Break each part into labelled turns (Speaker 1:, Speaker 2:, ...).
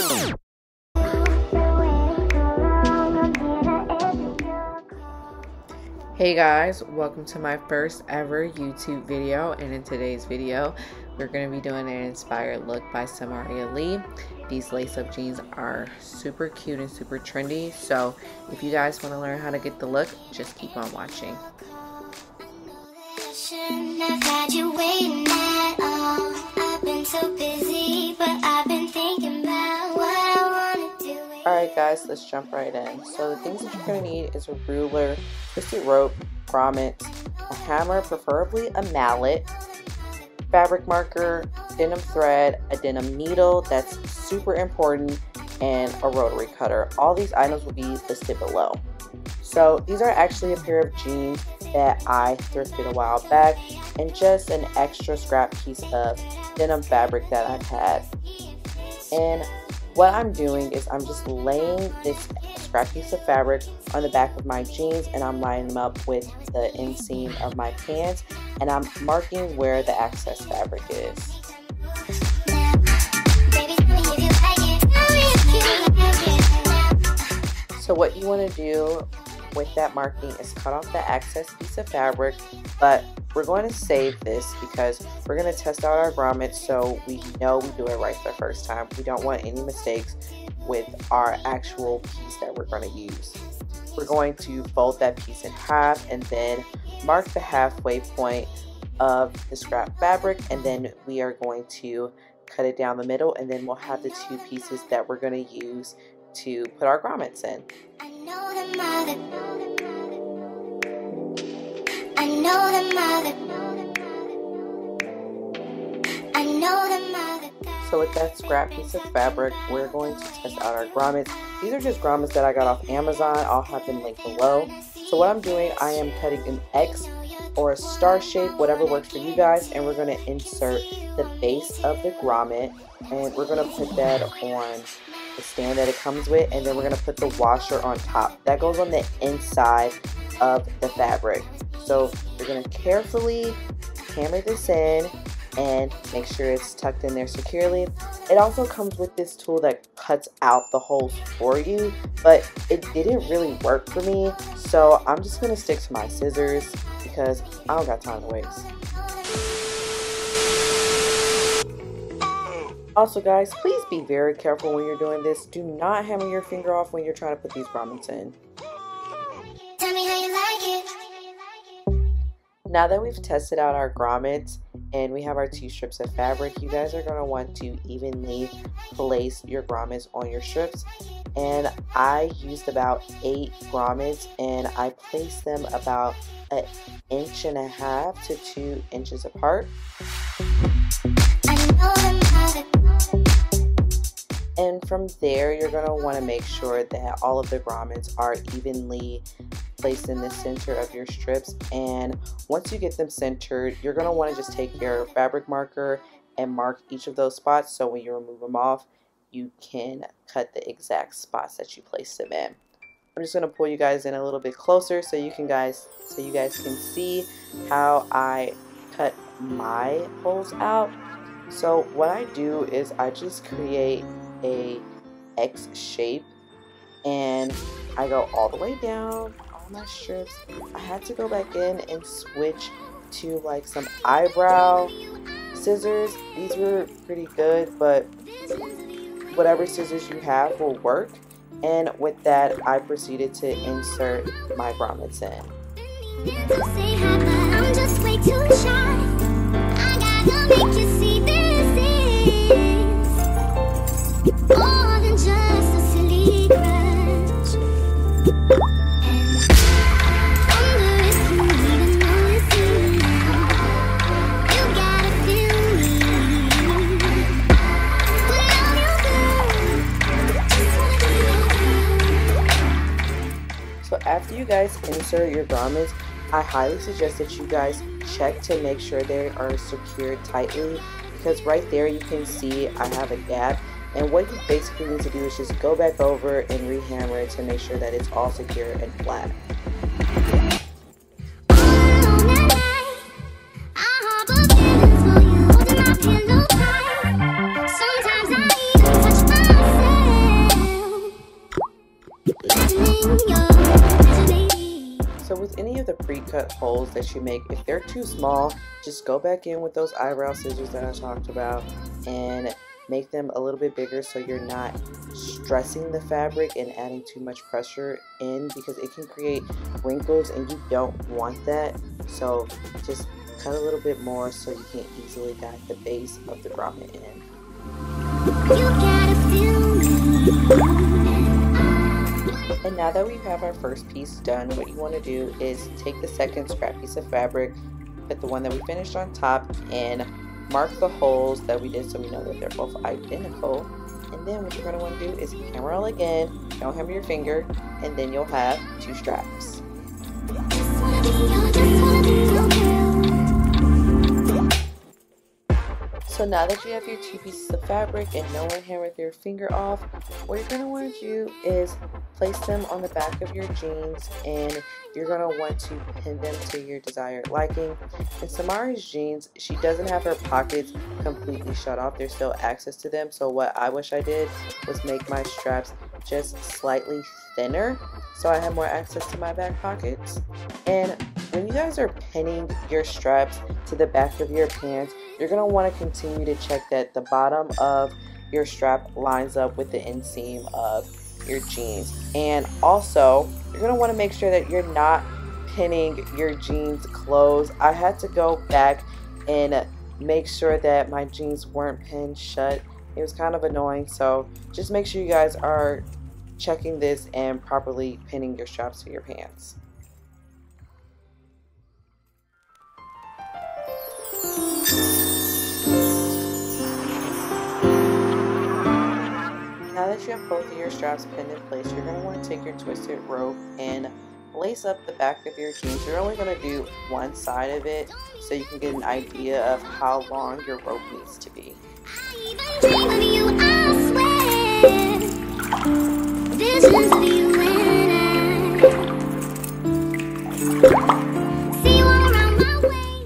Speaker 1: Hey guys, welcome to my first ever YouTube video, and in today's video we're going to be doing an inspired look by Samaria Leah. These lace-up jeans are super cute and super trendy, so if you guys want to learn how to get the look, just keep on watching. Alright guys, let's jump right in. So the things that you're going to need is a ruler, twisted rope, grommets, a hammer, preferably a mallet, fabric marker, denim thread, a denim needle, that's super important, and a rotary cutter. All these items will be listed below. So these are actually a pair of jeans that I thrifted a while back, and just an extra scrap piece of denim fabric that I've had. And what I'm doing is I'm just laying this scrap piece of fabric on the back of my jeans, and I'm lining them up with the inseam of my pants, and I'm marking where the excess fabric is. So what you want to do with that marking is cut off the excess piece of fabric, but we're going to save this because we're going to test out our grommets so we know we do it right the first time. We don't want any mistakes with our actual piece that we're going to use. We're going to fold that piece in half and then mark the halfway point of the scrap fabric, and then we are going to cut it down the middle, and then we'll have the two pieces that we're going to use to put our grommets in. So with that scrap piece of fabric, we're going to test out our grommets. These are just grommets that I got off Amazon. I'll have them linked below. So what I'm doing, I am cutting an X or a star shape, whatever works for you guys, and we're going to insert the base of the grommet, and we're going to put that on the stand that it comes with, and then we're going to put the washer on top. That goes on the inside of the fabric. So you're going to carefully hammer this in and make sure it's tucked in there securely. It also comes with this tool that cuts out the holes for you, but it didn't really work for me, so I'm just going to stick to my scissors because I don't got time to waste. Also guys, please be very careful when you're doing this. Do not hammer your finger off when you're trying to put these grommets in. Tell me how you like it. Now that we've tested out our grommets and we have our two strips of fabric, you guys are going to want to evenly place your grommets on your strips. And I used about 8 grommets, and I placed them about 1.5 to 2 inches apart. And from there, you're going to want to make sure that all of the grommets are evenly placed in the center of your strips. And once you get them centered, you're going to want to just take your fabric marker and mark each of those spots, so when you remove them off, you can cut the exact spots that you placed them in. I'm just going to pull you guys in a little bit closer so you guys can see how I cut my holes out. So what I do is I just create a X shape, and I go all the way down all my strips. I had to go back in and switch to like some eyebrow scissors. These were pretty good, but whatever scissors you have will work. And with that, I proceeded to insert my grommets in. So after you guys insert your grommets, I highly suggest that you guys check to make sure they are secured tightly, because right there you can see I have a gap, and what you basically need to do is just go back over and rehammer it to make sure that it's all secure and flat. Sometimes I need to touch myself. with any of the pre-cut holes that you make, if they're too small, just go back in with those eyebrow scissors that I talked about and make them a little bit bigger so you're not stressing the fabric and adding too much pressure in, because it can create wrinkles and you don't want that. So just cut a little bit more so you can easily guide the base of the grommet in. And now that we have our first piece done, what you want to do is take the second scrap piece of fabric, put the one that we finished on top, and mark the holes that we did so we know that they're both identical. And then what you're going to want to do is hammer roll again, don't hammer your finger, and then you'll have two straps. So now that you have your two pieces of fabric and no one hammered their finger off, what you're going to want to do is place them on the back of your jeans, and you're going to want to pin them to your desired liking. In Samaria's jeans, she doesn't have her pockets completely shut off. There's still access to them. So what I wish I did was make my straps just slightly thinner so I have more access to my back pockets. And when you guys are pinning your straps to the back of your pants, you're going to want to continue to check that the bottom of your strap lines up with the inseam of your jeans. And also, you're going to want to make sure that you're not pinning your jeans closed. I had to go back and make sure that my jeans weren't pinned shut. It was kind of annoying, so just make sure you guys are checking this and properly pinning your straps to your pants. Now that you have both of your straps pinned in place, you're going to want to take your twisted rope and lace up the back of your jeans. You're only going to do one side of it so you can get an idea of how long your rope needs to be. And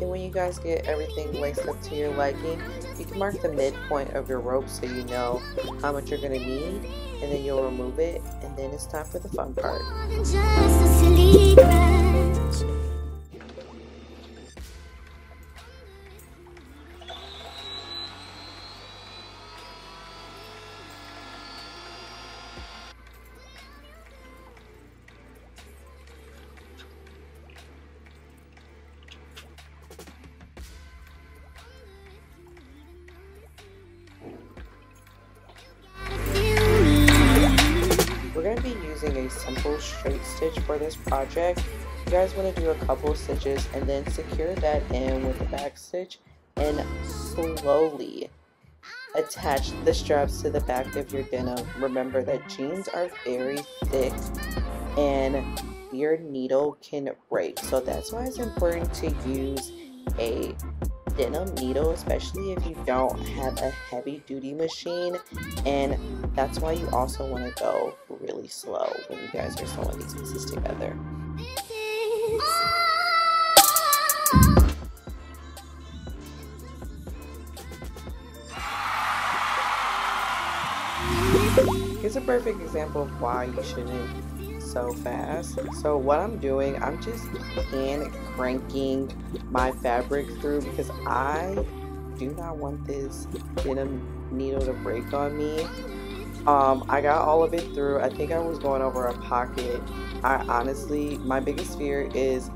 Speaker 1: when you guys get everything laced up to your liking, you can mark the midpoint of your rope so you know how much you're going to need, and then you'll remove it, and then it's time for the fun part. We're going to be using a simple straight stitch for this project. You guys want to do a couple stitches and then secure that in with the back stitch and slowly attach the straps to the back of your denim. Remember that jeans are very thick and your needle can break, so that's why it's important to use a denim needle, especially if you don't have a heavy duty machine. And that's why you also want to go really slow when you guys are sewing these pieces together. Here's a perfect example of why you shouldn't sew fast. So what I'm doing, I'm just hand cranking my fabric through because I do not want this denim needle to break on me. I got all of it through. I think I was going over a pocket. I honestly, my biggest fear is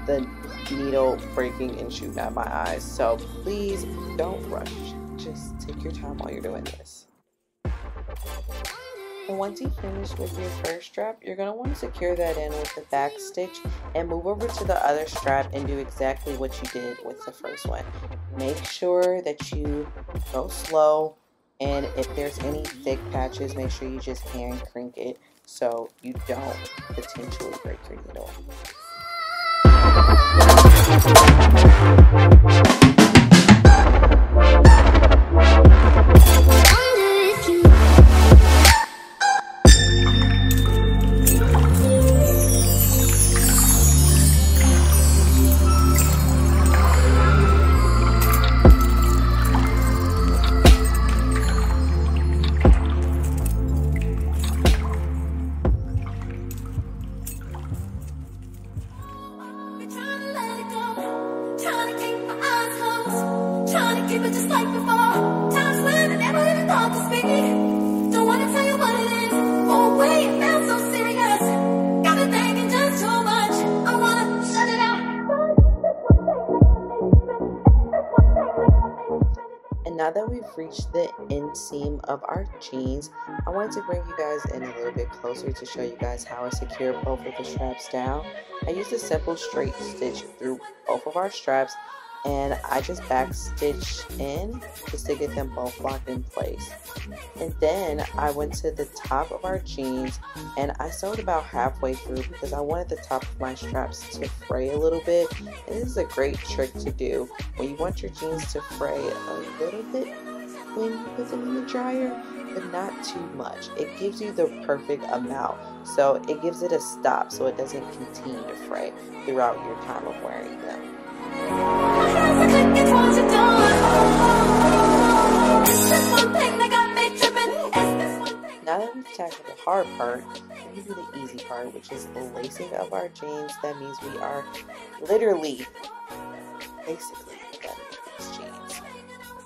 Speaker 1: the needle breaking and shooting out my eyes. So please don't rush. Just take your time while you're doing this. And once you finish with your first strap, you're going to want to secure that in with the back stitch and move over to the other strap and do exactly what you did with the first one. Make sure that you go slow, and if there's any thick patches, make sure you just hand crank it so you don't potentially break your needle. reached the inseam of our jeans, I wanted to bring you guys in a little bit closer to show you guys how I secure both of the straps down. I used a simple straight stitch through both of our straps, and I just back stitched in just to get them both locked in place. And then I went to the top of our jeans and I sewed about halfway through because I wanted the top of my straps to fray a little bit. And this is a great trick to do when you want your jeans to fray a little bit when you put them in the dryer, but not too much. It gives you the perfect amount, so it gives it a stop so it doesn't continue to fray throughout your time of wearing them. Now that we've tackled the hard part, we can do the easy part, which is the lacing of our jeans. That means we are literally, basically done with these jeans.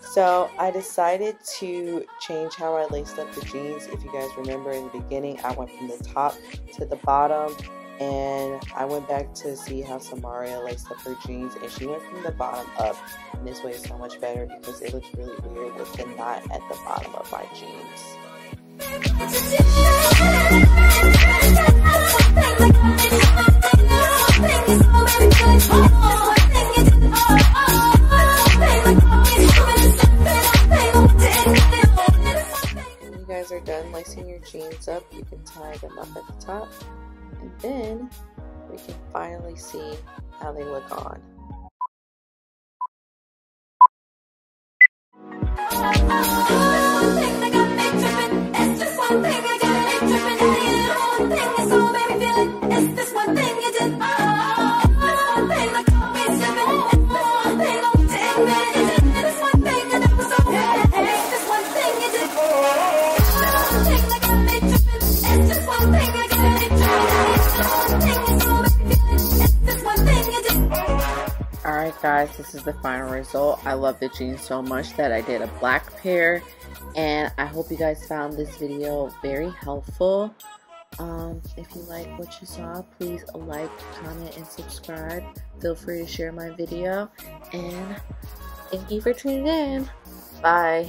Speaker 1: So I decided to change how I laced up the jeans. If you guys remember in the beginning, I went from the top to the bottom, and I went back to see how Samaria laced up her jeans, and she went from the bottom up. And this way is so much better because it looks really weird with the knot at the bottom of my jeans. When you guys are done lacing your jeans up, you can tie them up at the top, and then we can finally see how they look on. Alright guys, this is the final result. I love the jeans so much that I did a black pair, and I hope you guys found this video very helpful. If you like what you saw, please like, comment, and subscribe. Feel free to share my video, and thank you for tuning in. Bye.